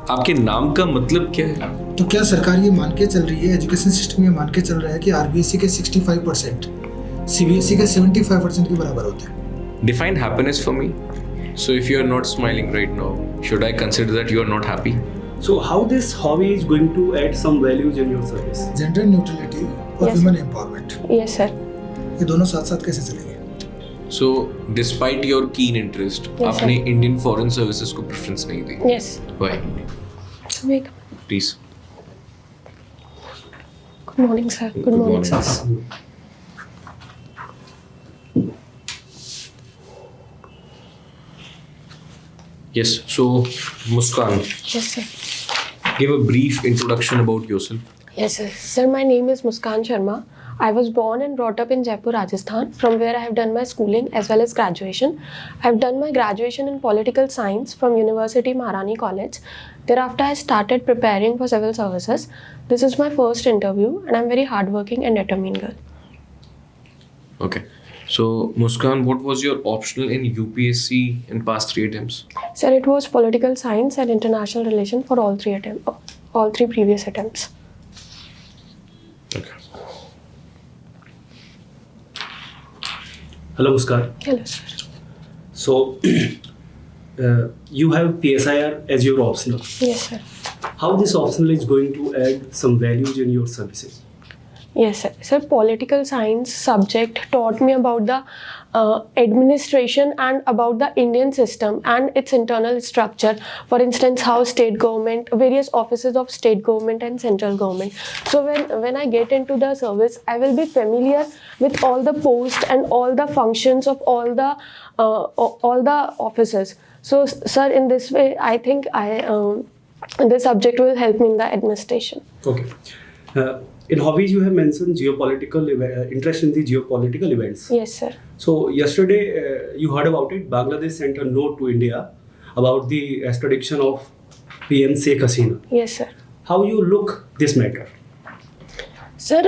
आपके नाम का मतलब क्या है? तो क्या सरकार ये मान के चल रही है, एजुकेशन सिस्टम ये मान के चल रहा है कि आरबीएसई के 65% सीबीएसई के 75% के बराबर होते हैं? Define happiness for me. So if you are not smiling right now, should I consider that you are not happy? So how this hobby is going to add some values in your service? Gender neutrality और Yes. Human empowerment, Yes, sir. ये दोनों साथ साथ कैसे चलेंगे? So despite your keen interest, Yes, आपने Indian foreign services को preference नहीं दी. Yes. Why? Wake. Please. Good morning, sir. Good morning, sir. Yes. So Muskan, Yes, sir. give a brief introduction about yourself. Yes, sir. Sir, my name is Muskan Sharma. I was born and brought up in Jaipur, Rajasthan, from where I have done my schooling as well as graduation. I have done my graduation in political science from University Maharani College. Thereafter, I started preparing for civil services. This is my first interview, and I'm very hardworking and determined girl. Okay. So Muskan, what was your optional in UPSC in past 3 attempts? Sir, it was political science and international relation for all three previous attempts. Okay. Hello, Muskan. Hello, sir. So you have PSIR as your optional. Yes, sir. How this optional is going to add some values in your services? Yes, sir. Sir, political science subject taught me about the administration and about the Indian system and its internal structure. For instance, how state government, various offices of state government and central government. So when I get into the service, I will be familiar with all the posts and all the functions of all the offices. So, sir, in this way, I think this subject will help me in the administration. Okay. In hobbies, you have mentioned geopolitical interest in the geopolitical events. Yes, sir. So yesterday, you heard about it. Bangladesh sent a note to India about the extradition of PM Sheikh Hasina. Yes, sir. How you look this matter? Sir,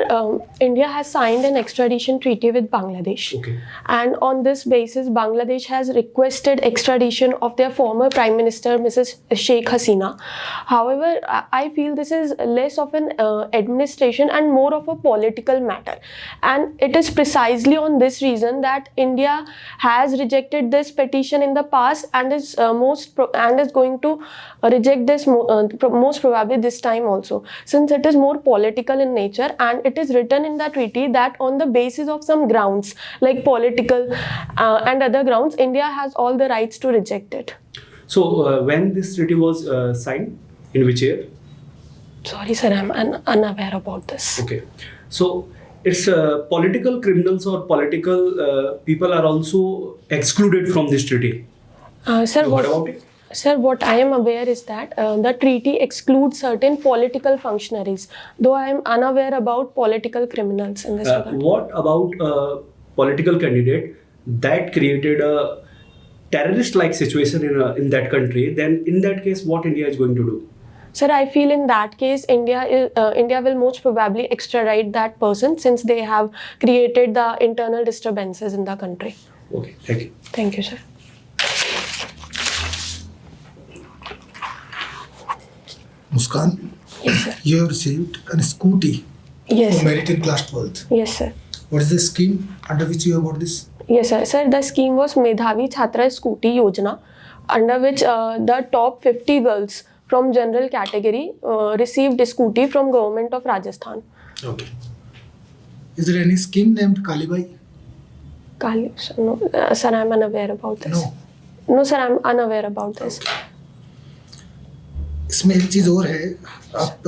India has signed an extradition treaty with Bangladesh. Okay. And on this basis, Bangladesh has requested extradition of their former Prime Minister, Mrs. Sheikh Hasina. However, I feel this is less of an administration and more of a political matter. And it is precisely on this reason that India has rejected this petition in the past and is going to reject this most probably this time also, since it is more political in nature. And it is written in the treaty that on the basis of some grounds like political and other grounds, India has all the rights to reject it. So when this treaty was signed, in which year? Sorry, sir, I'm unaware about this. Okay. So it's political criminals or political people are also excluded from this treaty. Sir, You heard about it? Sir, what I am aware is that the treaty excludes certain political functionaries, though I am unaware about political criminals in this regard. What about a political candidate that created a terrorist-like situation in that country? Then in that case, what India is going to do? Sir, I feel in that case, India will most probably extradite that person since they have created the internal disturbances in the country. Okay, thank you. Thank you, sir. Muskan, Yes, sir. you have received a scooty Yes, for sir. merit in class 12th. Yes, sir. What is the scheme under which you have got this? Yes, sir. Sir, the scheme was Medhavi Chhatra Scooty Yojana, under which the top 50 girls from general category received a scooty from government of Rajasthan. Okay. Is there any scheme named Kalibai? Kali, sir, no, sir, I'm unaware about this. No. No, sir, I'm unaware about this. इसमें एक चीज़ और है, आप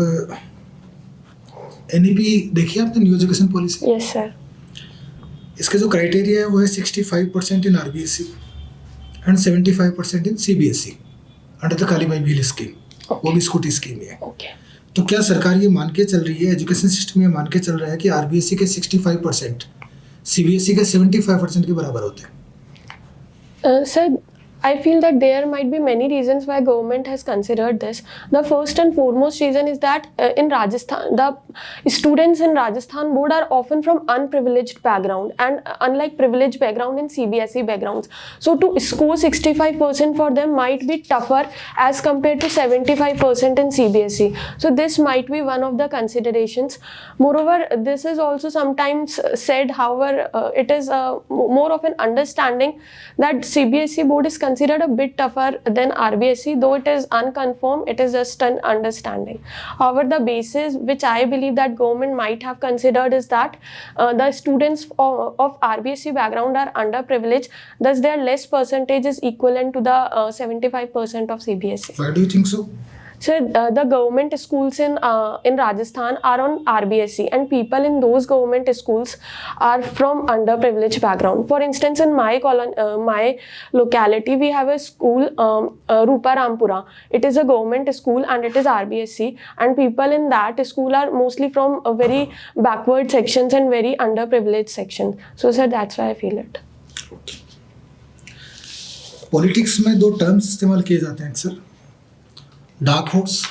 NEP देखिए आपने, new education policy? Yes, sir. इसके जो criteria है वो है 65% इन RBSE and 75% in CBSE under the Kalibai wheel scheme. वो भी स्कूटी स्कीम ही है. Okay. तो क्या सरकार ये मान के चल रही है, एजुकेशन सिस्टम ये मान के चल रहा है कि RBSE के 65% CBSE के 75% के बराबर होते हैं? Sir, I feel that there might be many reasons why government has considered this. The first and foremost reason is that in Rajasthan, the students in Rajasthan board are often from unprivileged background, and unlike privileged background in CBSE backgrounds. So to score 65% for them might be tougher as compared to 75% in CBSE. So this might be one of the considerations. Moreover, this is also sometimes said, however, it is more of an understanding that CBSE board is considered a bit tougher than RBSE, though it is unconfirmed, it is just an understanding. However, the basis which I believe that government might have considered is that the students of RBSE background are underprivileged, thus their less percentage is equivalent to the 75% of CBSE. Why do you think so? So the government schools in Rajasthan are on RBSE, and people in those government schools are from underprivileged background. For instance, in my locality, we have a school, Rupa Rampura. It is a government school and it is RBSE, and people in that school are mostly from very backward sections and very underprivileged sections. So sir, that's why I feel it. Politics में दो terms इस्तेमाल किए जाते हैं अक्सर, dark horse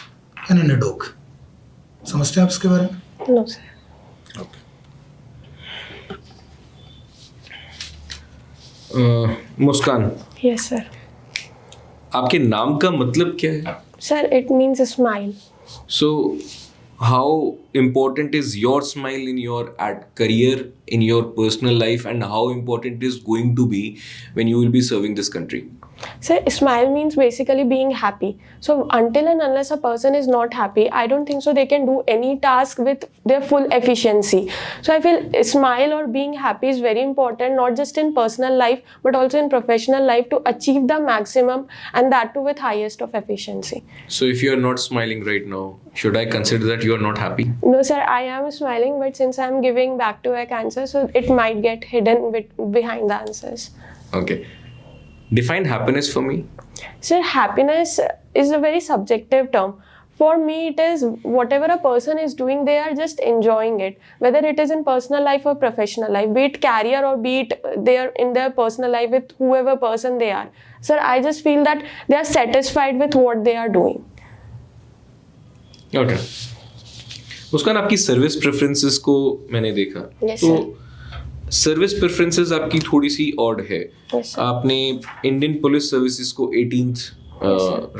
and underdog. समझते हैं आप इसके बारे में? No sir. मुस्कान, Yes sir. आपके नाम का मतलब क्या है? Sir, it means a smile. So, how important is your smile in your career, in your personal life, and how important is going to be when you will be serving this country? So smile means basically being happy. So until and unless a person is not happy, I don't think so they can do any task with their full efficiency. So I feel smile or being happy is very important, not just in personal life but also in professional life, to achieve the maximum, and that too with highest of efficiency. So, if you are not smiling right now, should I consider that you are not happy? No sir, I am smiling, but since I am giving back to back answers, so it might get hidden behind the answers. Okay. Define happiness for me. So happiness is a very subjective term. For me, it is whatever a person is doing, they are just enjoying it. Whether it is in personal life or professional life, be it career or be it they are in their personal life with whoever person they are. Sir, I just feel that they are satisfied with what they are doing. Okay. मुस्कान, आपकी service preferences को मैंने देखा. Yes, तो sir. Service preferences आपकी थोड़ी सी odd है. Yes, sir. आपने Indian police services को 18th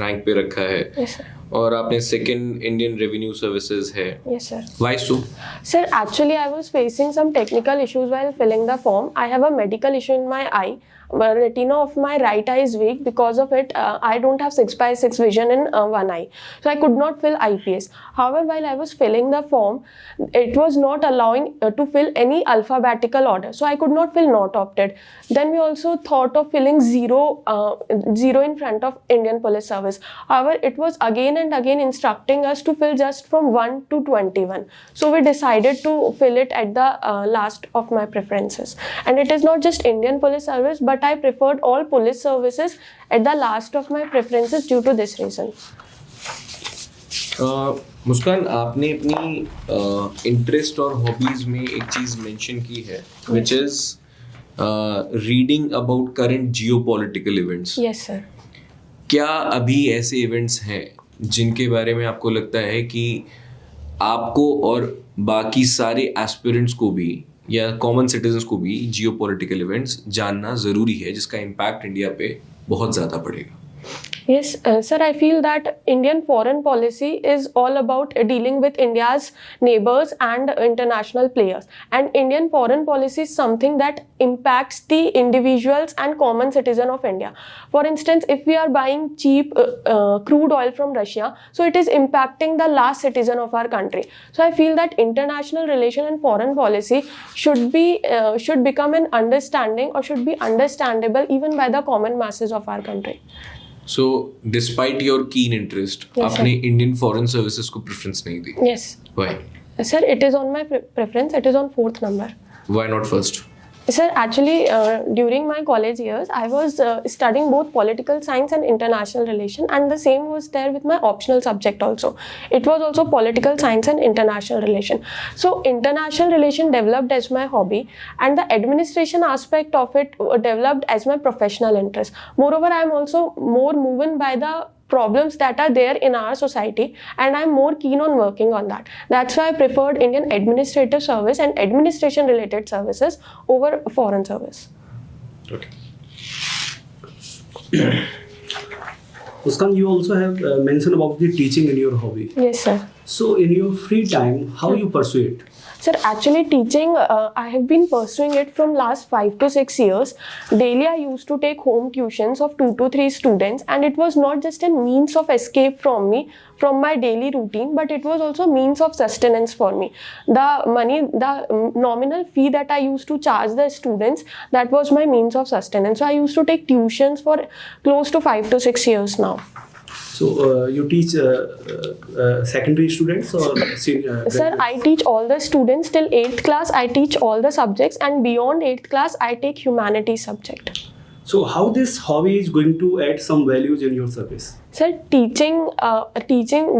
रैंक पे रखा है. Yes, sir. और आपने सेकंड इंडियन रेवेन्यू सर्विसेज है. Yes, sir. Why so? Sir, actually, I was facing some technical issues while filling the form. I have a medical issue in my eye. The retina of my right eye is weak. Because of it, I don't have 6/6 vision in one eye. So I could not fill IPS. However, while I was filling the form, it was not allowing to fill any alphabetical order. So I could not fill not opted. Then we also thought of filling zero in front of Indian Police Service. However, it was again and again instructing us to fill just from 1 to 21. So we decided to fill it at the last of my preferences. And it is not just Indian Police Service, but I preferred all police services at the last of my preferences due to this reason. मुस्कान, आपने अपनी interest और hobbies में एक चीज mention की है, which is reading about current geopolitical events. Yes, sir. क्या अभी ऐसे इवेंट्स हैं जिनके बारे में आपको लगता है कि आपको और बाकी सारे एस्पिरेंट्स को भी या कॉमन सिटीजन्स को भी जियोपॉलिटिकल इवेंट्स जानना ज़रूरी है, जिसका इम्पैक्ट इंडिया पे बहुत ज़्यादा पड़ेगा? Yes, sir, I feel that Indian foreign policy is all about dealing with India's neighbors and international players. And Indian foreign policy is something that impacts the individuals and common citizen of India. For instance, if we are buying cheap crude oil from Russia, so it is impacting the last citizen of our country. So I feel that international relation and foreign policy should become an understanding or should be understandable even by the common masses of our country. So, despite your keen interest, Yes, आपने sir. Indian foreign services को preference नहीं दी. Yes. Why? Sir, it is on my preference. It is on 4th number. Why not first? Sir, actually, during my college years, I was studying both political science and international relation, and the same was there with my optional subject also. It was also political science and international relation. So, international relation developed as my hobby, and the administration aspect of it developed as my professional interest. Moreover, I am also more moved by the problems that are there in our society, and I'm more keen on working on that. That's why I preferred Indian administrative service and administration related services over foreign service. Okay. Muskan, you also have mentioned about the teaching in your hobby. Yes, sir. So in your free time, how you pursue it? Sir, actually teaching, I have been pursuing it from last 5 to 6 years. Daily I used to take home tuitions of 2 to 3 students, and it was not just a means of escape from me, from my daily routine, but it was also means of sustenance for me. The nominal fee that I used to charge the students, that was my means of sustenance. So I used to take tuitions for close to 5 to 6 years now. So you teach secondary students or senior? Sir, I teach all the students till 8th class. I teach all the subjects, and beyond 8th class, I take humanities subject. So how this hobby is going to add some values in your service? Sir, teaching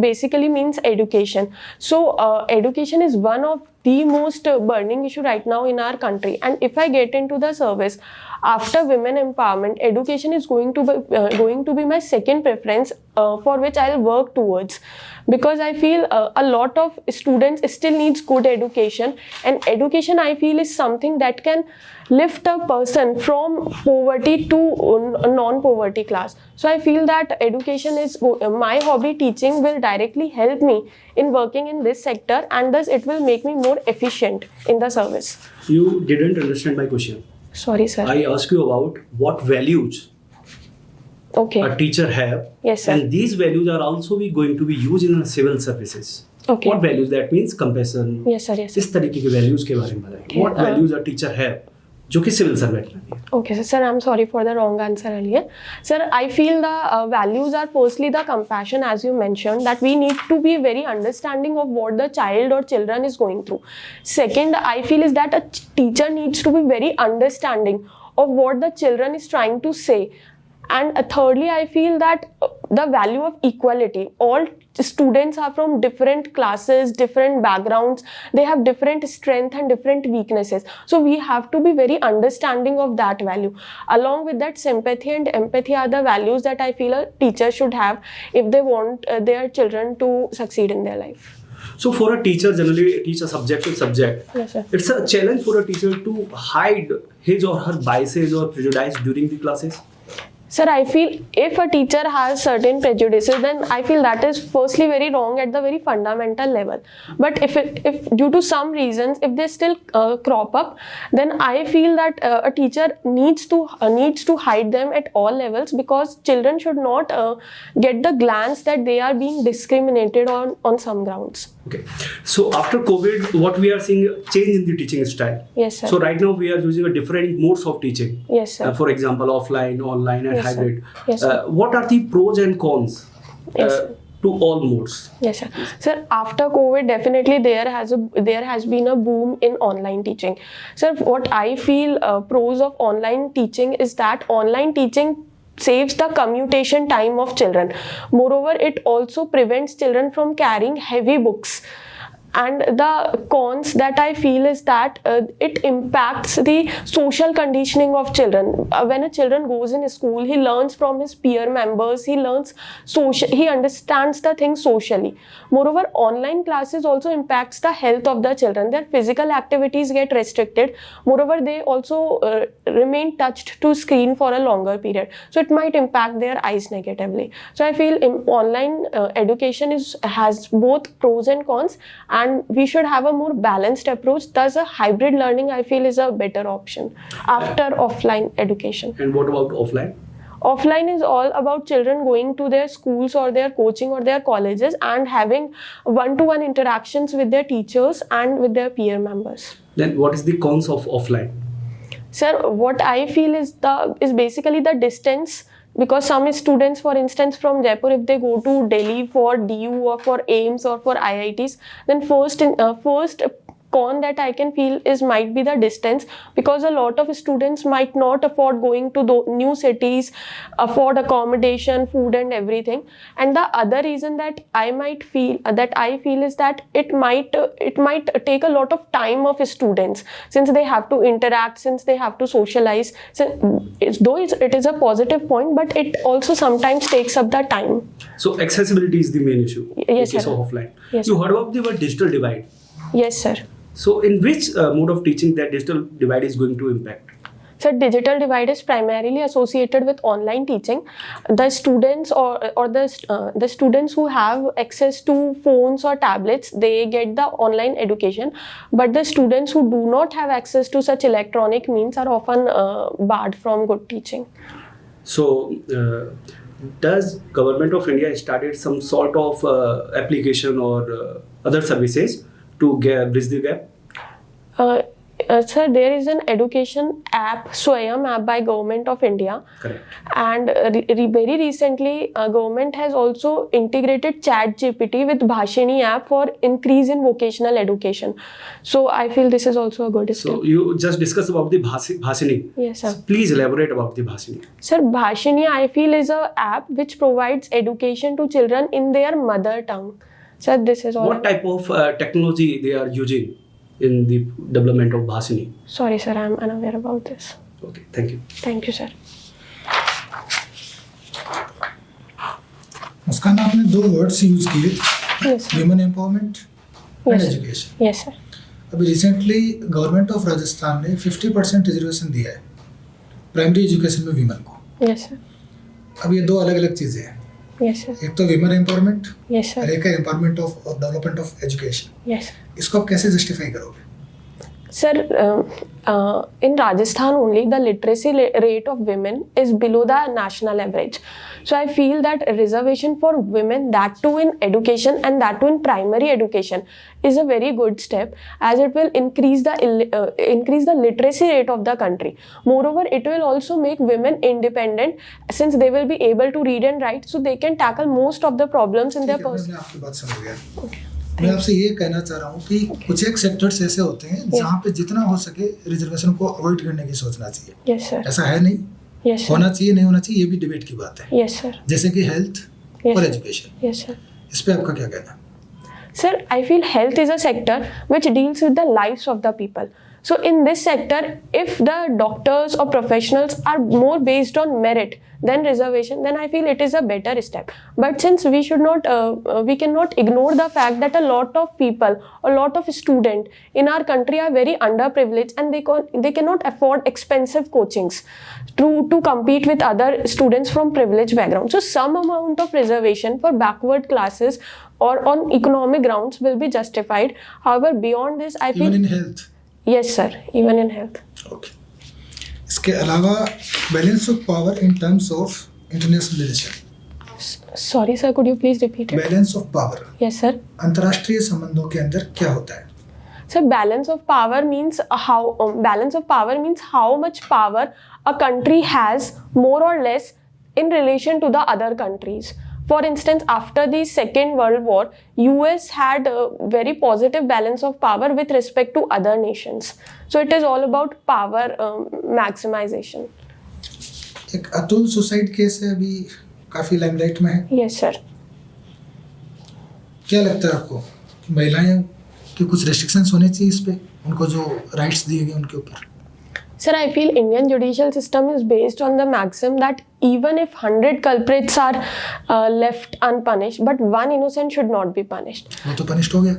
basically means education. So education is one of the most burning issue right now in our country. And if I get into the service after women empowerment, education is going to be my second preference, for which I'll work towards, because I feel a lot of students still needs good education, and education I feel is something that can lift a person from poverty to non-poverty class. So I feel that education is my hobby. Teaching will directly help me in working in this sector, and thus it will make me more efficient in the service. You didn't understand my question. Sorry, sir. I asked you about what values Okay. a teacher have. Yes, sir. And these values are also going to be used in civil services. Okay. What values? That means compassion. Yes, sir. Yes, sir. इस तरीके के values के बारे में बताइए. Okay, What values a teacher have जो कि civil servant में भी है. Okay, so sir, I'm sorry for the wrong answer earlier. Sir, I feel the values are firstly the compassion, as you mentioned, that we need to be very understanding of what the child or children is going through. Second, I feel is that a teacher needs to be very understanding of what the children is trying to say. And thirdly, I feel that the value of equality. All students are from different classes, different backgrounds. They have different strengths and different weaknesses. So we have to be very understanding of that value. Along with that, sympathy and empathy are the values that I feel a teacher should have if they want their children to succeed in their life. So for a teacher, generally teach a subjective subject. Yes, sir. It's a challenge for a teacher to hide his or her biases or prejudice during the classes. Sir, I feel if a teacher has certain prejudices, then I feel that is firstly very wrong at the very fundamental level. But if due to some reasons, if they still crop up, then I feel that a teacher needs to hide them at all levels, because children should not get the glance that they are being discriminated on some grounds. Okay. So after COVID, what we are seeing change in the teaching style. Yes, sir. So right now we are using a different modes of teaching. Yes, sir. For example, offline, online, and Yes, sir. hybrid. Yes, sir. What are the pros and cons Yes, sir. to all modes? Yes, sir. Sir, after COVID, definitely there has been a boom in online teaching. Sir, what I feel pros of online teaching is that online teaching saves the commutation time of children. Moreover, it also prevents children from carrying heavy books. And the cons that I feel is that it impacts the social conditioning of children. When a children goes in school, he learns from his peer members, he understands the things socially. Moreover, online classes also impacts the health of the children. Their physical activities get restricted. Moreover, they also remain touched to screen for a longer period. So it might impact their eyes negatively. So I feel online education has both pros and cons, and we should have a more balanced approach. Thus, a hybrid learning, I feel, is a better option after offline education. And what about offline? Offline is all about children going to their schools or their coaching or their colleges and having one-to-one interactions with their teachers and with their peer members. Then what is the cons of offline? Sir, what I feel is basically the distance. Because some students, for instance, from Jaipur, if they go to Delhi for DU or for AIMS or for IITs, then first con that I can feel is might be the distance, because a lot of students might not afford going to the new cities, afford accommodation, food and everything. And the other reason that I feel is that it might take a lot of time of students, since they have to interact, since they have to socialize. So it is a positive point, but it also sometimes takes up the time. So accessibility is the main issue Yes, in case sir. of offline. Yes, You sir. heard about the word digital divide. Yes, sir. So in which mode of teaching that digital divide is going to impact? So digital divide is primarily associated with online teaching. The students or the students who have access to phones or tablets, they get the online education, but the students who do not have access to such electronic means are often barred from good teaching. So does government of India started some sort of application or other services to bridge the gap? Sir, there is an education app, Swayam app by Government of India. Correct. And very recently, government has also integrated ChatGPT with Bhashini app for increase in vocational education. So I feel this is also a good step. So you just discussed about the Bhashini. Yes, sir. So please elaborate about the Bhashini. Sir, Bhashini I feel is a app which provides education to children in their mother tongue. Sir, this is all. What type of technology they are using in the development of Bhashini? Sorry, sir, I am unaware about this. Okay, thank you. Thank you, sir. मुस्कान, आपने दो words use किए, Yes, sir. Women empowerment and Yes. Education. Yes, sir. अभी recently government of Rajasthan ने 50% reservation दिया है primary education में women को. Yes, sir. अब ये दो अलग अलग चीज़ें हैं. Yes, sir. एक तो विमेन एम्पावरमेंट Yes, sir. और एक है empowerment of development of education. Yes. इसको आप कैसे जस्टिफाई करोगे? Sir, in Rajasthan only, the literacy rate of women is below the national average. So I feel that reservation for women, that too in education and that too in primary education, is a very good step, as it will increase the literacy rate of the country. Moreover, it will also make women independent, since they will be able to read and write, so they can tackle most of the problems in their ठीक है, personal. मैं आपकी बात समझ गया. मैं आपसे ये कहना चाह रहा हूँ कि कुछ एक सेक्टर्स ऐसे होते हैं जहाँ पे जितना हो सके रिजर्वेशन को अवॉइड करने की सोचना चाहिए. Yes, sir. ऐसा है नहीं. Yes, sir. होना चाहिए नहीं होना चाहिए ये भी डिबेट की बात है. Yes, sir. जैसे कि हेल्थ Yes, और sir. एजुकेशन. Yes, sir. इस पे आपका क्या कहना है? Sir, I feel health is a sector which deals with the lives of the people. So in this sector, if the doctors or professionals are more based on merit than reservation, then I feel it is a better step. But since we cannot ignore the fact that a lot of people, a lot of students in our country are very underprivileged, and they cannot afford expensive coachings to compete with other students from privileged backgrounds. So some amount of reservation for backward classes or on economic grounds will be justified. However, beyond this, I feel... even in health. Yes, sir. Even in health. Okay. इसके अलावा balance of power in terms of international relation. Sorry, sir. Could you please repeat it? Balance of power Yes, sir. अंतर्राष्ट्रीय संबंधों के अंदर क्या होता है? So balance of power means how much power a country has, more or less, in relation to the other countries. For instance, after the Second World War, US had a very positive balance of power with respect to other nations. So it is all about power maximization. एक Atul suicide case है, अभी काफी limelight में है. Yes, sir. क्या लगता है आपको कि महिलाएं की कुछ रेस्ट्रिक्शंस होने चाहिए इस पे, उनको जो राइट्स दिए गए उनके ऊपर? Sir, I feel Indian judicial system is based on the maxim that even if 100 culprits are left unpunished, but one innocent should not be punished. वो तो पनिश्ड हो गया.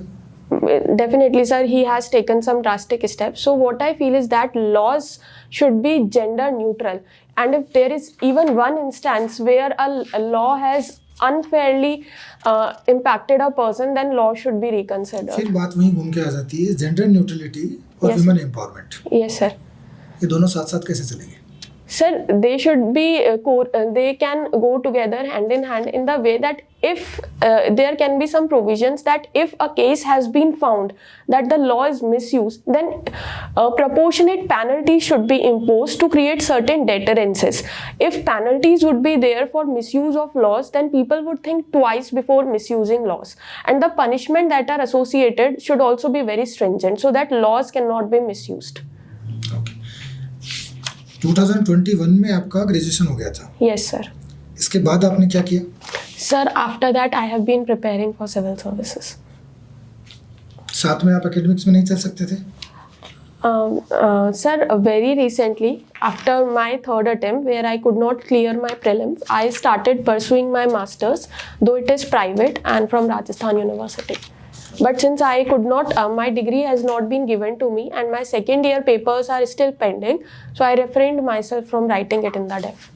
Definitely, sir, he has taken some drastic steps. So what I feel is that laws should be gender neutral. And if there is even one instance where a law has unfairly impacted a person, then law should be reconsidered. फिर बात वहीं घूम के आ जाती है, gender neutrality और Yes. Women empowerment. Yes, sir. ये दोनों साथ साथ कैसे चलेंगे? Sir, they should be they can go together hand in hand in the way that if there can be some provisions that if a case has been found that the law is misused, then proportionate penalties should be imposed to create certain deterrences. If penalties would be there for misuse of laws, then people would think twice before misusing laws, and the punishment that are associated should also be very stringent so that laws cannot be misused. Okay. 2021 में आपका graduation हो गया था. Yes, sir. इसके बाद आपने क्या किया? Sir, after that I have been preparing for civil services. साथ में आप एकेडमिक्स में नहीं चल सकते थे? Sir, very recently, after my third attempt where I could not clear my prelims, I started pursuing my masters, though it is private and from Rajasthan University. But since I could not, my degree has not been given to me and my second year papers are still pending, so I refrained myself from writing it in the def.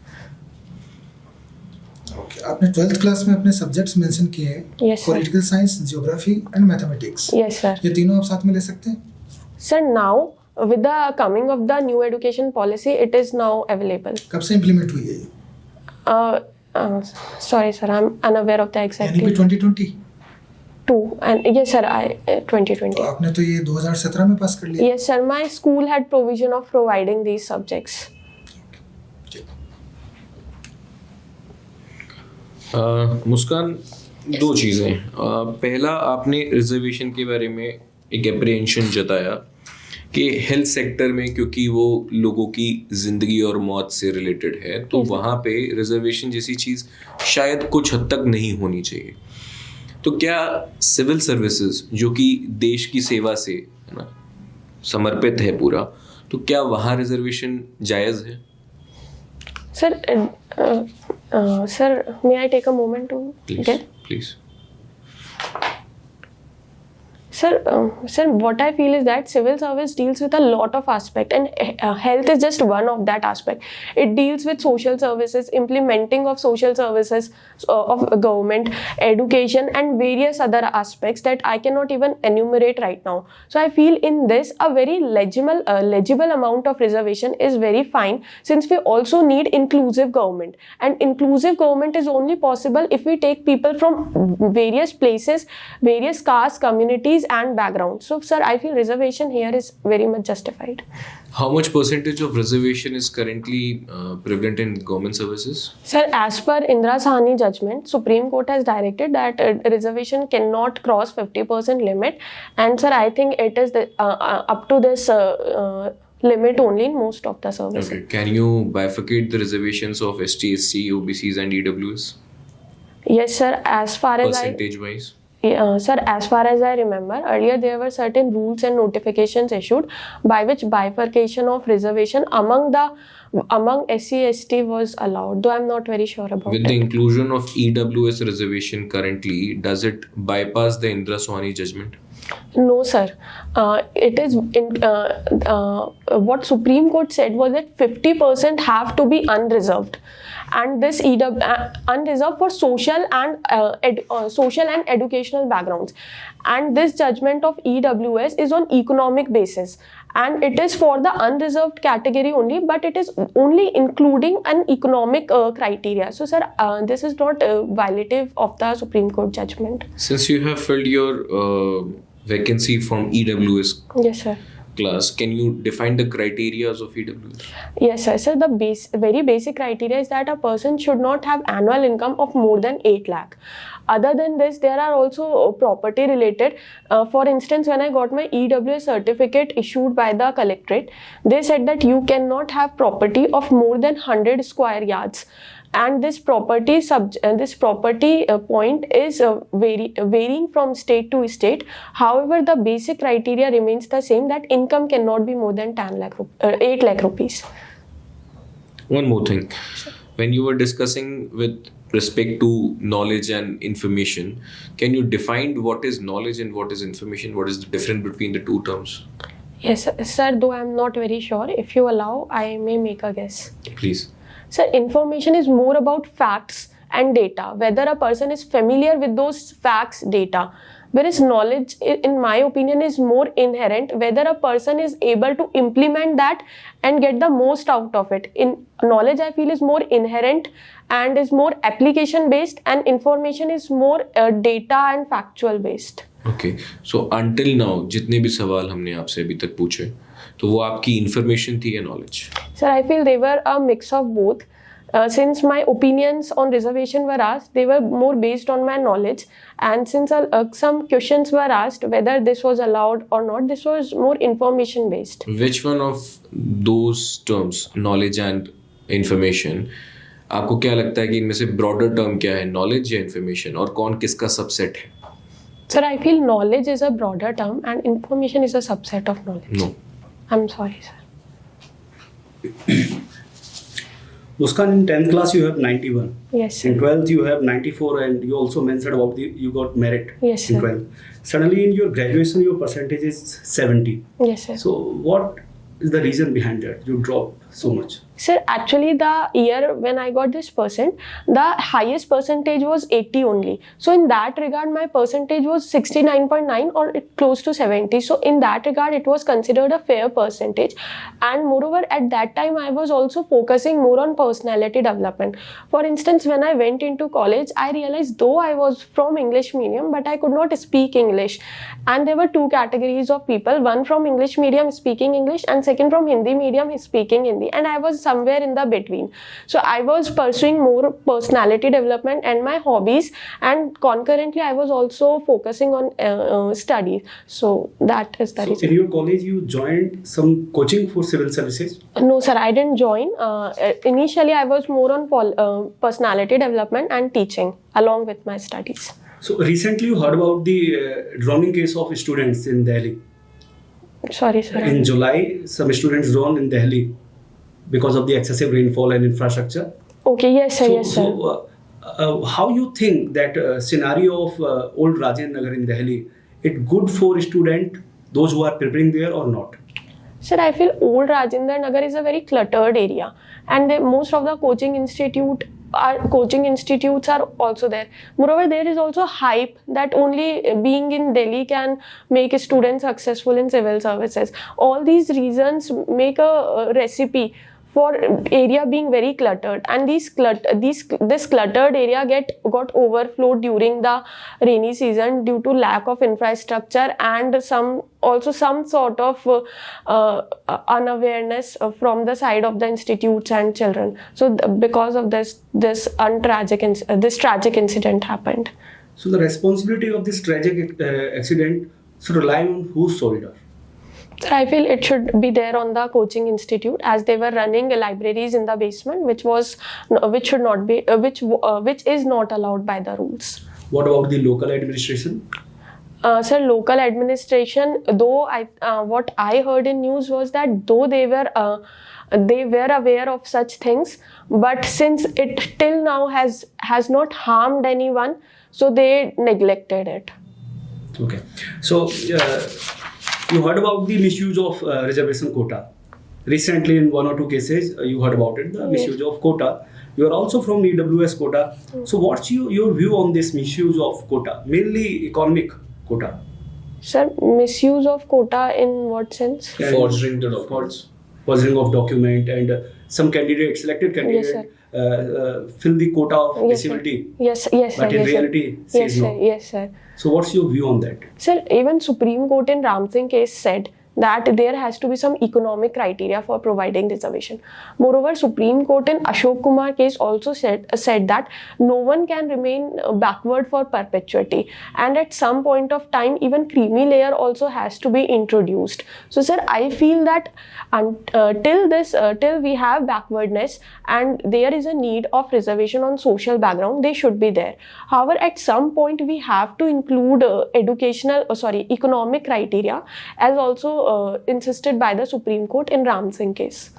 Okay. आपने 12th class में अपने subjects mention किए हैं. Yes, sir. Political science, geography and mathematics. Yes, sir. ये तीनों आप साथ में ले सकते हैं? Sir, now with the coming of the new education policy, it is now available. कब से इम्प्लीमेंट हुई है ये? Sorry, sir, I'm unaware of the exact यानी कि date. 2020? 2 and yes, sir, I 2020. तो आपने तो ये 2017 में पास कर लिया. Yes, sir, my school had provision of providing these subjects. मुस्कान, दो चीज़ें. पहला, आपने रिजर्वेशन के बारे में एक एप्रीहेंशन जताया कि हेल्थ सेक्टर में क्योंकि वो लोगों की ज़िंदगी और मौत से रिलेटेड है, तो वहाँ पे रिजर्वेशन जैसी चीज़ शायद कुछ हद तक नहीं होनी चाहिए. तो क्या सिविल सर्विसेज जो कि देश की सेवा से है ना समर्पित है पूरा, तो क्या वहाँ रिजर्वेशन जायज़ है? Sir, may I take a moment to get? Please. Sir, what I feel is that civil service deals with a lot of aspects, and health is just one of that aspect. It deals with social services, implementing of social services of government, education, and various other aspects that I cannot even enumerate right now. So I feel in this a very legible amount of reservation is very fine, since we also need inclusive government, and inclusive government is only possible if we take people from various places, various castes, communities and background. So sir, I feel reservation here is very much justified. How much percentage of reservation is currently prevalent in government services? Sir, as per Indra Sahni judgment, Supreme Court has directed that reservation cannot cross 50% limit, and sir, I think it is up to this limit only in most of the services. Okay, can you bifurcate the reservations of ST, SC, OBCs and EWS? Yes sir, as far as percentage wise? Sir, as far as I remember, earlier there were certain rules and notifications issued by which bifurcation of reservation among SC, ST was allowed, though I'm not very sure about With it. the inclusion of EWS reservation currently, does it bypass the Indra Sahni judgment? No, sir. It is what Supreme Court said was that 50% have to be unreserved, and this unreserved for social and educational backgrounds. And this judgment of EWS is on economic basis, and it is for the unreserved category only, but it is only including an economic criteria. So, sir, this is not violative of the Supreme Court judgment. Since you have filled your vacancy from EWS Yes, sir. class, can you define the criteria of EWS? Yes, sir. So the very basic criteria is that a person should not have annual income of more than 8 lakh. Other than this, there are also property related. For instance, when I got my EWS certificate issued by the collectorate, they said that you cannot have property of more than 100 square yards. And this property point is varying from state to state. However, the basic criteria remains the same, that income cannot be more than 8 lakh rupees. One more thing. When you were discussing with respect to knowledge and information, can you define what is knowledge and what is information? What is the difference between the two terms? Yes, sir, though I am not very sure. If you allow, I may make a guess. Please. So information is more about facts and data, whether a person is familiar with those facts, data. Whereas knowledge, in my opinion, is more inherent, whether a person is able to implement that and get the most out of it. In knowledge, I feel, is more inherent and is more application based, and information is more data and factual based. Okay, so until now जितने भी सवाल हमने आपसे अभी तक पूछे, तो वो आपकी इंफॉर्मेशन थी या knowledge? Sir, I feel they were a mix of both. Since my opinions on reservation were asked, they were more based on my knowledge, and since some questions were asked whether this was allowed or not, this was more information based. Which one of those terms, knowledge and information, आपको क्या लगता है कि इनमें से broader term क्या है, knowledge या इन्फॉर्मेशन, और कौन किसका सबसेट है? Sir, I feel knowledge is a broader term and information is a subset of knowledge. No. I'm sorry, sir. Muskan, in 10th class you have 91. Yes, sir. In 12th you have 94, and you also mentioned about you got merit Yes, in sir. 12th. Suddenly in your graduation your percentage is 70. Yes, sir. So what is the reason behind that? You dropped so much. Sir, actually the year when I got this percent, the highest percentage was 80 only. So in that regard, my percentage was 69.9 or close to 70. So in that regard, it was considered a fair percentage. And moreover, at that time, I was also focusing more on personality development. For instance, when I went into college, I realized though I was from English medium, but I could not speak English. And there were two categories of people, one from English medium speaking English and second from Hindi medium speaking Hindi. And I was somewhere in the between. So I was pursuing more personality development and my hobbies, and concurrently I was also focusing on studies. So that is the So reason. in your college you joined some coaching for civil services? No, sir, I didn't join. Initially, I was more on personality development and teaching along with my studies. So recently you heard about the drowning case of students in Delhi. Sorry, sir. In July, some students drowned in Delhi because of the excessive rainfall and infrastructure. Okay, yes, sir, yes, sir. So how you think that scenario of old Rajendra Nagar in Delhi, it good for student, those who are preparing there or not? Sir, I feel old Rajendra Nagar is a very cluttered area, and most of the coaching institutes are also there. Moreover, there is also hype that only being in Delhi can make students successful in civil services. All these reasons make a recipe for area being very cluttered, and this cluttered area got overflowed during the rainy season due to lack of infrastructure and some sort of unawareness from the side of the institutes and children. So because of this tragic incident happened. So the responsibility of this tragic accident should rely on whose shoulder? Sir, I feel it should be there on the coaching institute, as they were running libraries in the basement, which is not allowed by the rules. What about the local administration? Sir, local administration, though what I heard in news was that though they were aware of such things, but since it till now has not harmed anyone, so they neglected it. Okay, so you heard about the misuse of reservation quota. Recently, in one or two cases, you heard about it, the misuse of quota. You are also from EWS quota. So what's your view on this misuse of quota, mainly economic quota? Sir, misuse of quota in what sense? Forging the documents. Forging of document, and some candidate, selected candidate, fill the quota of disability. Yes, but in reality, says no. Yes, sir. So what's your view on that? Sir, even Supreme Court in Ram Singh case said that there has to be some economic criteria for providing reservation. Moreover, Supreme Court in Ashok Kumar case also said that no one can remain backward for perpetuity, and at some point of time even creamy layer also has to be introduced. So sir, I feel that till we have backwardness and there is a need of reservation on social background, they should be there. However, at some point we have to include economic criteria, as also insisted by the Supreme Court in Ram Singh case.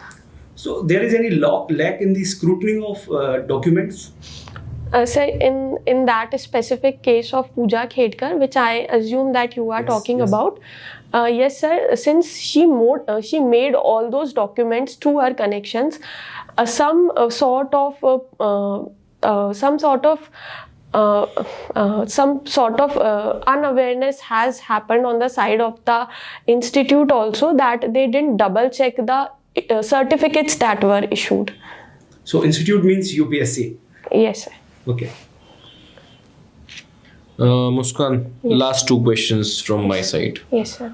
So there is any lack in the scrutiny of documents? Sir, in that specific case of Pooja Khedkar, which I assume that you are talking about, yes sir, since she made all those documents through her connections, some sort of some sort of unawareness has happened on the side of the institute also, that they didn't double check the certificates that were issued. So institute means UPSC. Yes, sir. Okay. Muskan, last 2 questions from my side. Yes, sir.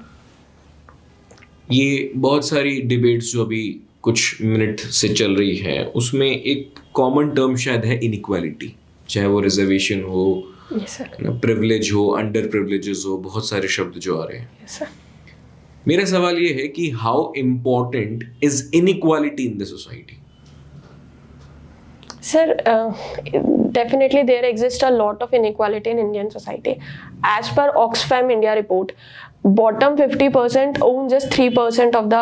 ये बहुत सारी debates जो अभी कुछ minute से चल रही है, उसमें एक कॉमन टर्म शायद है इनइक्वालिटी, चाहे वो रिजर्वेशन हो, Yes, sir. प्रिविलेज हो, अंडर प्रिविलेजेस हो, बहुत सारे शब्द जो आ रहे हैं. Yes, sir. मेरा सवाल ये है कि how important is inequality in the society? Sir, definitely there exists a lot of inequality in Indian society. As per Oxfam India report, bottom 50% own just 3% of the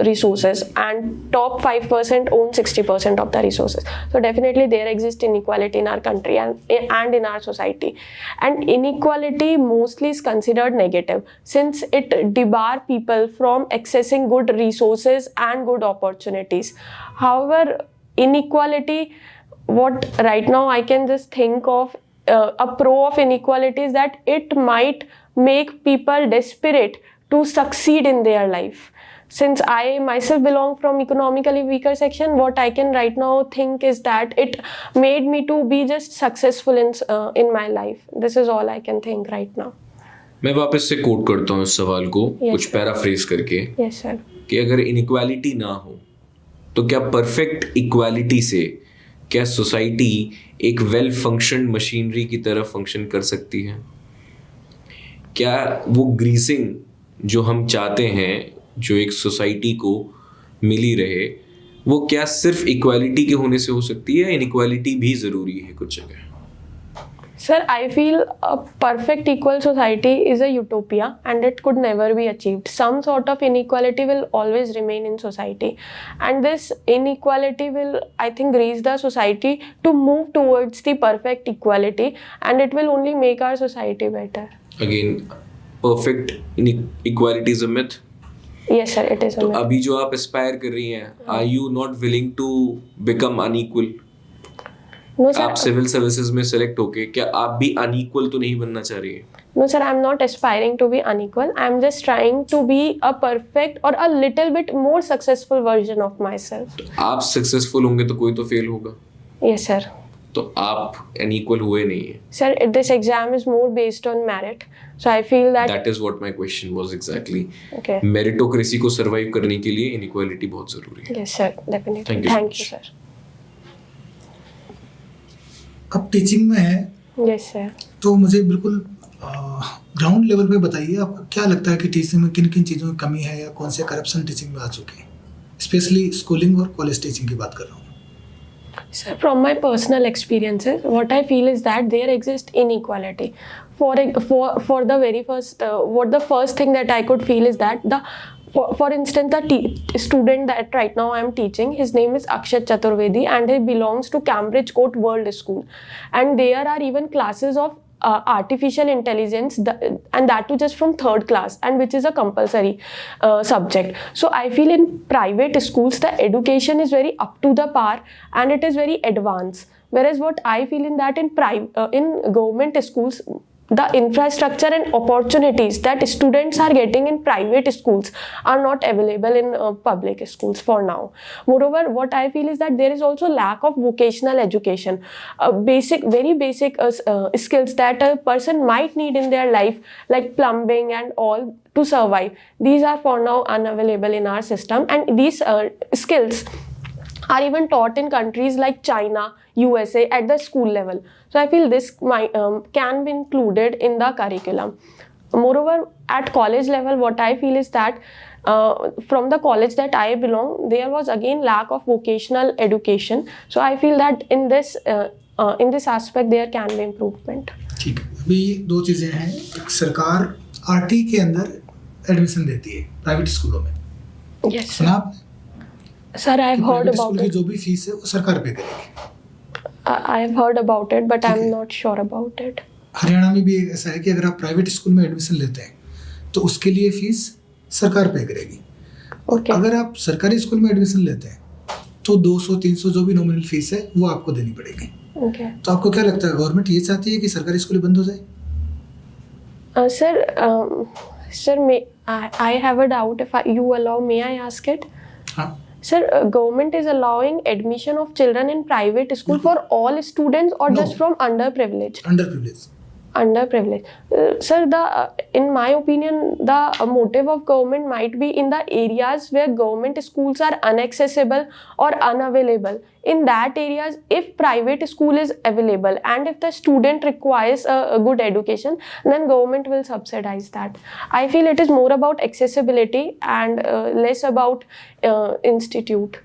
resources, and top 5% own 60% of the resources. So definitely there exists inequality in our country and in our society. And inequality mostly is considered negative, since it debar people from accessing good resources and good opportunities. However, inequality, what right now I can just think of, a pro of inequality is that it might make people desperate to succeed in their life. Since I myself belong from economically weaker section, what I can right now think is that it made me to be just successful in my life. This is all I can think right now. मैं वापस से coat करता हूँ इस सवाल को, Yes, कुछ paraphrase करके, Yes, sir. कि अगर इनइक्वालिटी ना हो तो क्या परफेक्ट इक्वालिटी से क्या सोसाइटी एक वेल फंक्शन मशीनरी की तरह फंक्शन कर सकती है? क्या वो ग्रीसिंग जो हम चाहते हैं, जो एक सोसाइटी को मिली रहे, वो क्या सिर्फ इक्वालिटी के होने से हो सकती है? इनइक्वालिटी भी ज़रूरी है कुछ जगह? Sir, I feel a perfect equal society is a utopia and it could never be achieved. Some sort of inequality will always remain in society, and this inequality will, I think, raise the society to move towards the perfect equality, and it will only make our society better. Again, perfect inequality is a myth. Yes, sir, it is a तो myth. अभी जो आप Aspire कर रही हैं, are you not willing to become unequal? No, sir. आप civil services में select होके क्या आप भी अनइक्वल तो नहीं बनना चाह रही हैं? No, sir, I'm not aspiring to be unequal. I'm just trying to be a perfect or a little bit more successful version of myself. आप सक्सेसफुल होंगे तो कोई तो फेल होगा. Yes, sir. तो आप अनइक्वल हुए नहीं है. Sir, this exam is more based on merit. So I feel that... That is what my question was exactly. Okay. Meritocracy को सर्वाइव करने के लिए इनइक्वालिटी बहुत जरूरी है. Yes, sir, definitely. Thank you so Thank much. you, sir. अब teaching में है Yes, sir. तो मुझे बिल्कुल ग्राउंड लेवल पे बताइए, आपको क्या लगता है कि टीचिंग में किन किन चीज़ों की कमी है या कौन से करप्शन टीचिंग में आ चुके हैं? स्पेशली स्कूलिंग और कॉलेज टीचिंग की बात कर रहा हूँ. Sir, from my personal experiences, what I feel is that there exists inequality. For the very first, what the first thing that I could feel is that for instance, the student that right now I am teaching, his name is Akshat Chaturvedi, and he belongs to Cambridge Court World School, and there are even classes of artificial intelligence, and that too just from 3rd class, and which is a compulsory subject. So I feel in private schools the education is very up to the par and it is very advanced, whereas what I feel in that in government schools, the infrastructure and opportunities that students are getting in private schools are not available in public schools for now. Moreover, what I feel is that there is also lack of vocational education, very basic skills that a person might need in their life, like plumbing and all, to survive. These are for now unavailable in our system, and these skills are even taught in countries like China, USA at the school level. So I feel this can be included in the curriculum. Moreover, at college level, what I feel is that from the college that I belong, there was again lack of vocational education. So I feel that in this aspect there can be improvement. ठीक है, अभी 2 चीज़ें हैं. एक सरकार RT के अंदर admission देती है प्राइवेट स्कूलों में. Yes, सुना आपने? sir, I have heard private about school की it. जो भी फीस है वो सरकार पे करेगी. I have heard about it, but ठीक I'm है. not sure about it. Haryana में भी ऐसा है कि अगर आप प्राइवेट स्कूल में एडमिशन लेते हैं तो उसके लिए फीस सरकार पे करेगी. और Okay. अगर आप सरकारी स्कूल में एडमिशन लेते हैं तो 200-300 जो भी नॉमिनल फीस है वो आपको देनी पड़ेगी. Okay. तो आपको क्या लगता है गवर्नमेंट ये चाहती है कि सरकारी स्कूलें बंद हो जाए? Sir, I have a doubt. If you allow, may I ask it? हाँ. Sir, government is allowing admission of children in private school for all students or No. just from underprivileged? Underprivileged. Underprivileged. Sir, in my opinion, the motive of government might be in the areas where government schools are inaccessible or unavailable. In that areas, if private school is available and if the student requires a good education, then government will subsidize that. I feel it is more about accessibility and less about institute.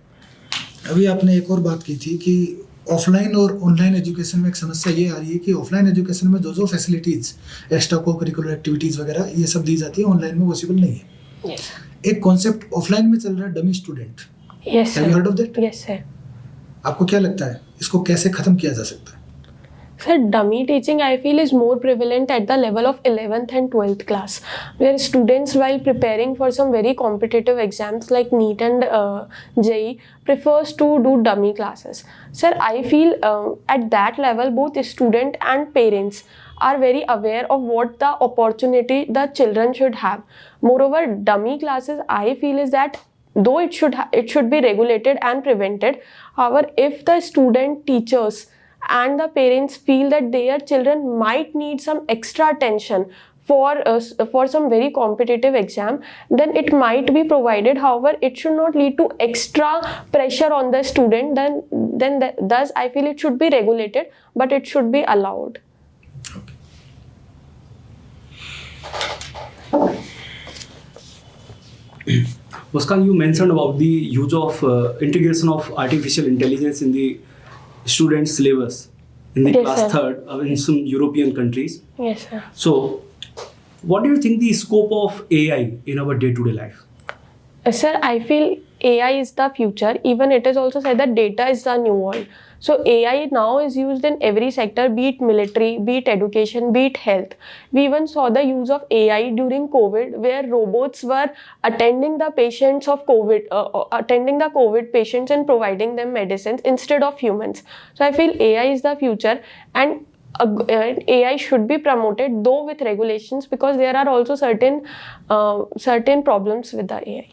अभी आपने एक और बात की थी कि offline और online education में एक समस्या ये आ रही है कि ऑफलाइन एजुकेशन में जो फैसिलिटीज़ एक्स्ट्रा को करिकुलर एक्टिविटीज़ वगैरह ये सब दी जाती है, ऑनलाइन में पॉसिबल नहीं है. Yes. एक कॉन्सेप्ट ऑफलाइन में चल रहा है dummy student. Yes, have sir. You heard of that? Yes, sir. आपको क्या लगता है इसको कैसे खत्म किया जा सकता है? Sir, dummy teaching I feel is more prevalent at the level of 11th and 12th class, where students while preparing for some very competitive exams like NEET and JEE prefers to do dummy classes. Sir, I feel at that level both student and parents are very aware of what the opportunity the children should have. Moreover, dummy classes I feel is that though it should be regulated and prevented, however, if the student, teachers and the parents feel that their children might need some extra attention for some very competitive exam, then it might be provided. However, it should not lead to extra pressure on the student. Thus I feel it should be regulated, but it should be allowed. Muskan, you mentioned about the use of integration of artificial intelligence in the student syllabus in the Yes, class sir. 3rd in some European countries. Yes, sir. So, what do you think the scope of AI in our day-to-day life? Sir, I feel AI is the future. Even it is also said that data is the new oil. So AI now is used in every sector, be it military, be it education, be it health. We even saw the use of AI during COVID, where robots were attending the patients of COVID, attending the COVID patients and providing them medicines instead of humans. So I feel AI is the future, and AI should be promoted, though with regulations, because there are also certain problems with the AI.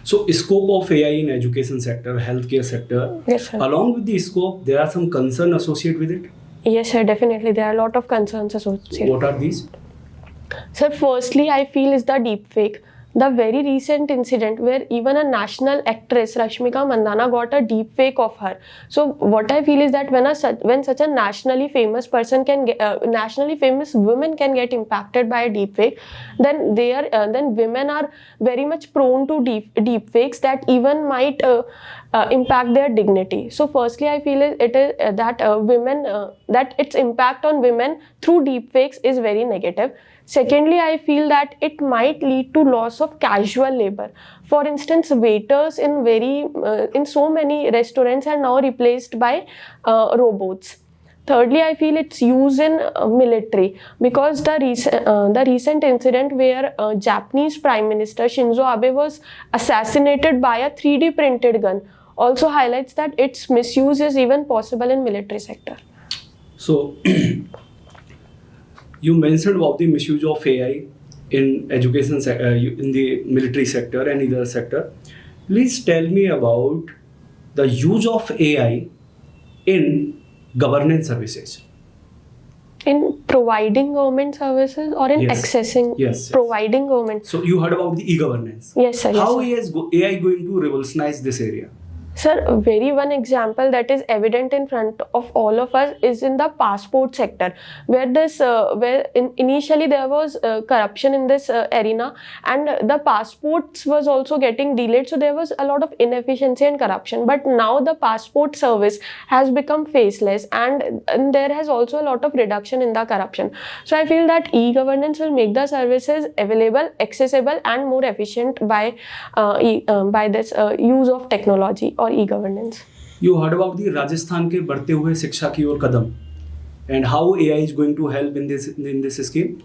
So, scope of AI in education sector, healthcare sector. Yes, sir. Along with the scope, there are some concern associated with it. Yes, sir, definitely. There are a lot of concerns associated. What are these? Sir, firstly, I feel is the deepfake. The very recent incident where even a national actress, Rashmika Mandana, got a deepfake of her. So what I feel is that when such a nationally famous person nationally famous women can get impacted by a deepfake, then women are very much prone to deepfakes that even might impact their dignity. So firstly, I feel it is that its impact on women through deepfakes is very negative. Secondly, I feel that it might lead to loss of casual labor. For instance, waiters in so many restaurants are now replaced by robots. Thirdly, I feel its use in military, because the recent incident where Japanese Prime Minister Shinzo Abe was assassinated by a 3D printed gun also highlights that its misuse is even possible in military sector. So, you mentioned about the misuse of AI in education, in the military sector and other sector. Please tell me about the use of AI in governance services. In providing government services or in Yes. accessing, Yes. providing government. So you heard about the e-governance. Yes, sir. How Yes, sir. is AI going to revolutionize this area? Sir, one example that is evident in front of all of us is in the passport sector, where initially there was corruption in this arena, and the passports was also getting delayed. So there was a lot of inefficiency and corruption. But now the passport service has become faceless, and there has also a lot of reduction in the corruption. So I feel that e-governance will make the services available, accessible, and more efficient by this use of technology or e-governance. You heard about the Rajasthan के बढ़ते हुए शिक्षा की ओर कदम, and how AI is going to help in this scheme?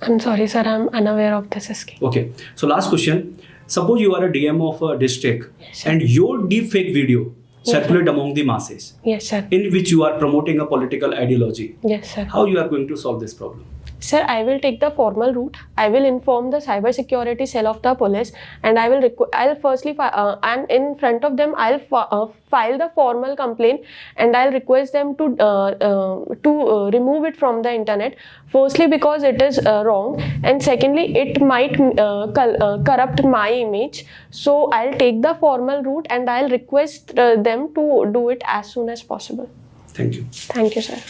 I'm sorry, sir, I'm unaware of this scheme. Okay. So last question. Suppose you are a DM of a district, and your deepfake video circulate among the masses, Yes, sir. in which you are promoting a political ideology. Yes, sir. How you are going to solve this problem? Sir, I will take the formal route. I will inform the cybersecurity cell of the police, and I will I'll firstly and in front of them I'll file the formal complaint, and I'll request them to remove it from the internet. Firstly, because it is wrong, and secondly, it might corrupt my image. So I'll take the formal route, and I'll request them to do it as soon as possible. Thank you. Thank you, sir.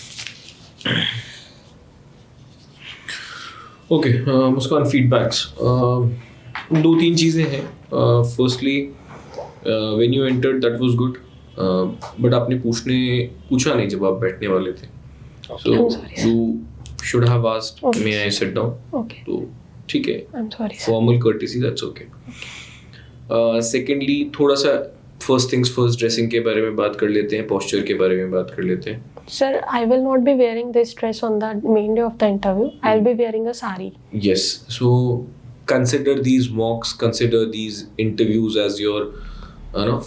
Okay Muskan feedbacks दो तीन चीज़ें हैं. Firstly when you entered that was good, but आपने पूछा नहीं जब आप बैठने वाले थे. So you should have asked may I sit down. Okay. तो ठीक है, I'm sorry, sir. Formal courtesy that's okay. Secondly थोड़ा सा फर्स्ट थिंग्स फर्स्ट, ड्रेसिंग के बारे में बात कर लेते हैं, पोस्चर के बारे में बात कर लेते हैं. Sir, I will not be wearing this dress on the main day of the interview. I'll be wearing a sari. Yes, so consider these mocks, consider these interviews as your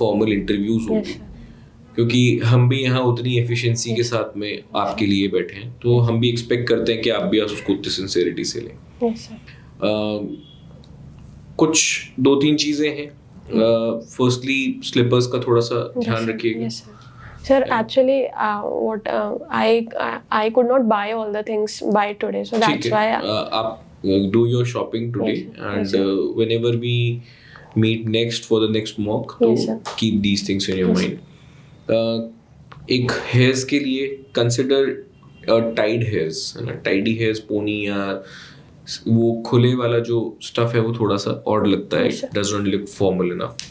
formal interviews Yes, होंगे. sir. क्योंकि हम भी यहाँ उतनी efficiency के साथ में आपके लिए बैठे हैं, तो हम भी एक्सपेक्ट करते हैं कि आप भी उसको उतनी सिंसेरिटी से लें. Yes, sir. कुछ दो तीन चीज़ें हैं. फर्स्टली स्लीपर्स का थोड़ा सा ध्यान रखिएगा. Yes, sir. Sir, actually, I could not buy all the things by today, so ठीक that's है. why. आप do your shopping today, Yes, sir. and Yes, sir. whenever we meet next for the next mock, तो Yes, sir. keep these things in your Yes, mind. एक hairs के लिए consider tied hairs, है ना. tidy hairs, pony या वो खुले वाला जो stuff है वो थोड़ा सा odd लगता है. Yes, sir. does not look formal enough.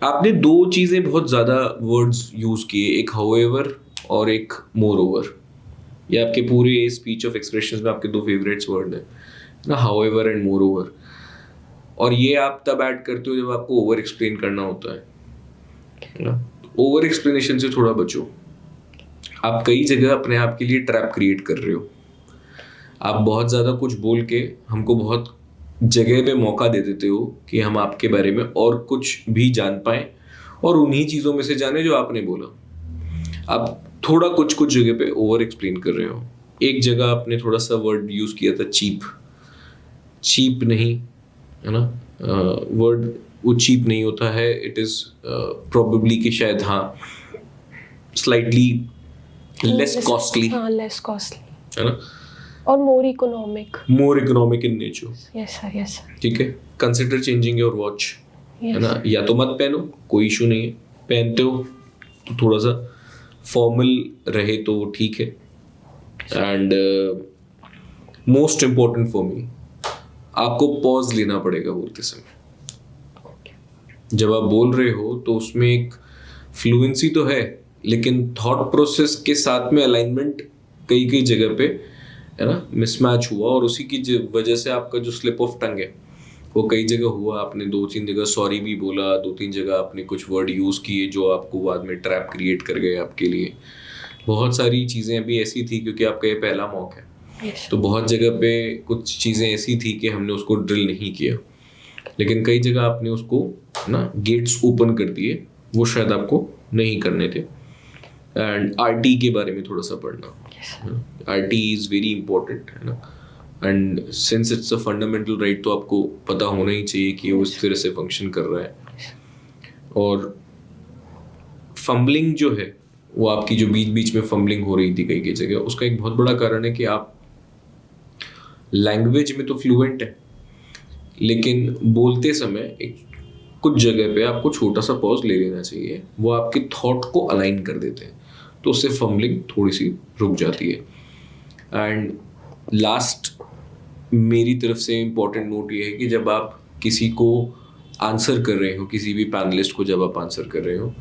आपने दो चीज़ें बहुत ज़्यादा वर्ड्स यूज़ किए, एक however और एक moreover. ये आपके पूरे स्पीच ऑफ एक्सप्रेशंस में आपके दो फेवरेट्स वर्ड हैं ना, however and moreover. और ये आप तब ऐड करते हो जब आपको ओवर एक्सप्लेन करना होता है ना. ओवर एक्सप्लेनेशन से थोड़ा बचो. आप कई जगह अपने आप के लिए ट्रैप क्रिएट कर रहे हो. आप बहुत ज़्यादा कुछ बोल के हमको बहुत जगह पे मौका दे देते हो कि हम आपके बारे में और कुछ भी जान पाएं और उन्हीं चीज़ों में से जाने जो आपने बोला. आप थोड़ा कुछ जगह पे ओवर एक्सप्लेन कर रहे हो. एक जगह आपने थोड़ा सा वर्ड यूज़ किया था चीप नहीं, है ना. वर्ड वो चीप नहीं होता है. इट इज़ प्रोबेबली कि शायद हाँ स्लाइटली लेस कॉस्टली, हाँ, less costly. है ना, और more economic. More economic in nature. Yes, sir. Yes, sir. ठीक है. कंसिडर चेंजिंग योर वॉच, है Yes. ना. या तो मत पहनो, कोई इशू नहीं है. पहनते हो तो थोड़ा सा फॉर्मल रहे तो ठीक है. And most important for me, आपको पॉज लेना पड़ेगा बोलते समय. जब आप बोल रहे हो तो उसमें एक फ्लुएंसी तो है, लेकिन थॉट प्रोसेस के साथ में अलाइनमेंट कई जगह पे, है ना, मिसमैच हुआ. और उसी की वजह से आपका जो स्लिप ऑफ टंग है वो कई जगह हुआ. आपने 2-3 जगह सॉरी भी बोला, 2-3 जगह आपने कुछ वर्ड यूज़ किए जो आपको बाद में ट्रैप क्रिएट कर गए आपके लिए. बहुत सारी चीज़ें अभी ऐसी थी क्योंकि आपका ये पहला मॉक है. Yes. तो बहुत जगह पे कुछ चीज़ें ऐसी थी कि हमने उसको ड्रिल नहीं किया, लेकिन कई जगह आपने उसको ना गेट्स ओपन कर दिए, वो शायद आपको नहीं करने थे. एंड RT के बारे में थोड़ा सा पढ़ना. RT इज़ वेरी इंपॉर्टेंट, है ना. And since it's a fundamental right तो आपको पता होना ही चाहिए कि वो इस तरह से फंक्शन कर रहा है. और फंबलिंग जो है वो आपकी जो बीच में फंबलिंग हो रही थी कई जगह, उसका एक बहुत बड़ा कारण है कि आप लैंग्वेज में तो फ्लुएंट है, लेकिन बोलते समय एक कुछ जगह पे आपको छोटा सा पॉज ले लेना चाहिए. वो आपके थॉट को अलाइन कर देते हैं, तो उससे फंबलिंग थोड़ी सी रुक जाती है. एंड लास्ट मेरी तरफ से इम्पॉर्टेंट नोट ये है कि जब आप किसी को आंसर कर रहे हो, किसी भी पैनलिस्ट को जब आप आंसर कर रहे हो,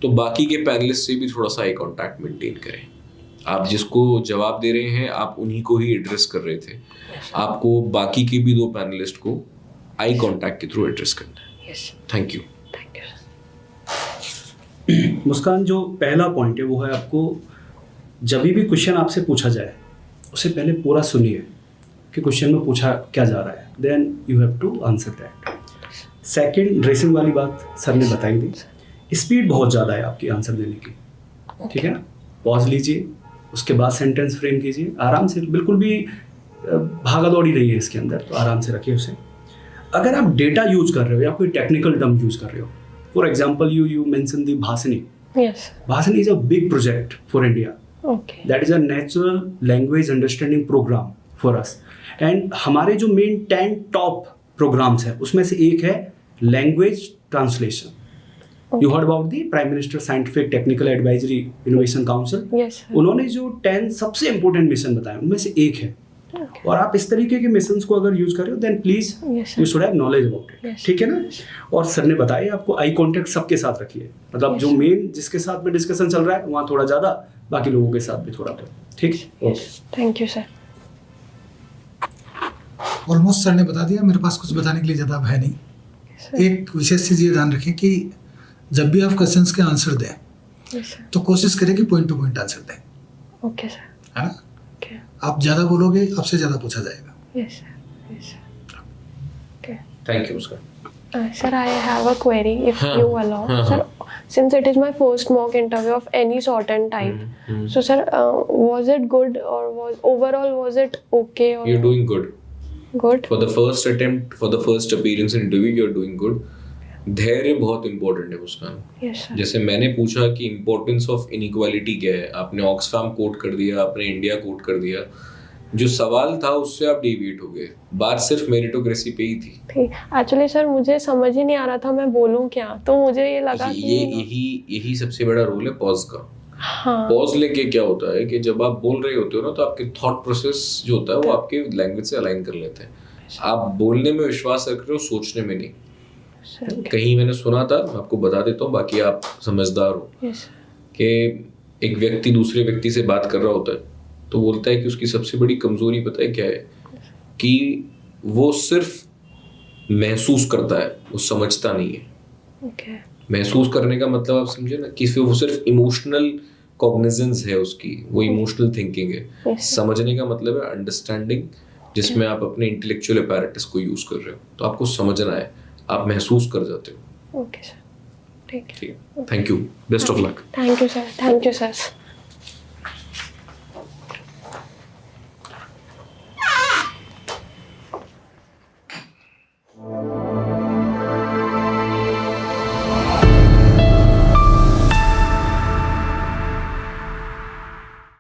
तो बाकी के पैनलिस्ट से भी थोड़ा सा आई कॉन्टैक्ट मेंटेन करें. आप जिसको जवाब दे रहे हैं आप उन्हीं को ही एड्रेस कर रहे थे. आपको बाकी के भी 2 पैनलिस्ट को आई कॉन्टैक्ट के थ्रू एड्रेस करना है. Thank you. मुस्कान, जो पहला पॉइंट है वो है आपको जब भी क्वेश्चन आपसे पूछा जाए उससे पहले पूरा सुनिए कि क्वेश्चन में पूछा क्या जा रहा है, then you have to answer that. Second, racing वाली बात सर ने बताई दी, स्पीड बहुत ज़्यादा है आपकी आंसर देने की, ठीक है ना। पॉज लीजिए, उसके बाद सेंटेंस फ्रेम कीजिए आराम से, बिल्कुल भी भागा दौड़ी नहीं है इसके अंदर, तो आराम से रखिए उसे। अगर आप डेटा यूज कर रहे हो या कोई टेक्निकल टर्म यूज कर रहे हो, for example you mention the Bhashini. Yes. Bhashini is a big project for India, Okay. That is a natural language understanding program for us. And हमारे जो मेन 10 टॉप प्रोग्राम्स हैं उसमें से एक है language translation. You heard about the prime minister scientific technical advisory innovation council. Yes. Sir. उन्होंने जो 10 सबसे इंपॉर्टेंट मिशन बताए उनमें से एक है। Okay. और आप इस तरीके के मिशंस को अगर यूज कर रहे हो then please Yes, sir. You should have knowledge about it, Yes. ठीक है ना। और सर ने बताया आपको आई कांटेक्ट सबके साथ रखिए, मतलब Yes. जो मेन जिसके साथ में डिस्कशन चल रहा है वहाँ थोड़ा ज्यादा, बाकी लोगों के साथ भी थोड़ा बहुत, ठीक। Thank you, sir. Almost sir ने बता दिया, मेरे पास कुछ बताने के लिए ज़्यादा अब है नहीं। Sir. एक विशेष चीज़ ये ध्यान रखें कि जब भी आप क्वेश्चंस के आंसर दें Yes, sir. तो कोशिश करें कि पॉइंट टू पॉइंट आंसर दें, Okay, sir. है ना। Okay. आप ज़्यादा बोलोगे आपसे ज़्यादा पूछा जाएगा। Yes, sir. Yes, sir. Okay. Thank you Muskan. Sir, I have a query, if Huh. you allow. Huh. Sir, since it is my first mock interview of any sort and type, so sir, was it good or was it okay or You're doing good. good? For the first attempt, for the first appearance in interview, you're doing good. धैर्य बहुत important है मुस्कान। Yes, sir. जैसे मैंने पूछा कि importance of inequality क्या है, आपने ऑक्सफैम कोट कर दिया, आपने इंडिया कोट कर दिया, जो सवाल था उससे आप डेविएट हो गए। बात सिर्फ मेरिटोक्रेसी पे ही थी। ठीक। एक्चुअली सर मुझे समझ ही नहीं आ रहा था मैं बोलूं क्या, तो मुझे ये लगा कि यही सबसे बड़ा रोल है पॉज का। हाँ। पॉज लेके क्या होता है कि जब आप बोल रहे होते हो ना तो आपके थॉट प्रोसेस जो होता है वो आपके लैंग्वेज से अलाइन कर लेते हैं। आप बोलने में विश्वास रख रहे हो, सोचने में नहीं। सर, कहीं मैंने सुना था, मैं आपको बता देता हूँ, बाकी आप समझदार हो, yes, कि एक व्यक्ति दूसरे व्यक्ति से बात कर रहा होता है तो बोलता है कि उसकी सबसे बड़ी कमजोरी पता है क्या है, कि वो सिर्फ महसूस करता है, वो समझता नहीं है। okay, महसूस करने का मतलब आप समझे ना, कि वो सिर्फ इमोशनल कॉग्निजेंस है उसकी, वो इमोशनल थिंकिंग है। yes, समझने का मतलब है अंडरस्टैंडिंग, जिसमें आप अपने इंटेलेक्चुअल अपैरेटस को यूज कर रहे हो, तो आपको समझना है, आप महसूस कर जाते हो। okay, सर, ठीक है। ठीक है, thank you, best of luck. Thank you sir, thank you sir.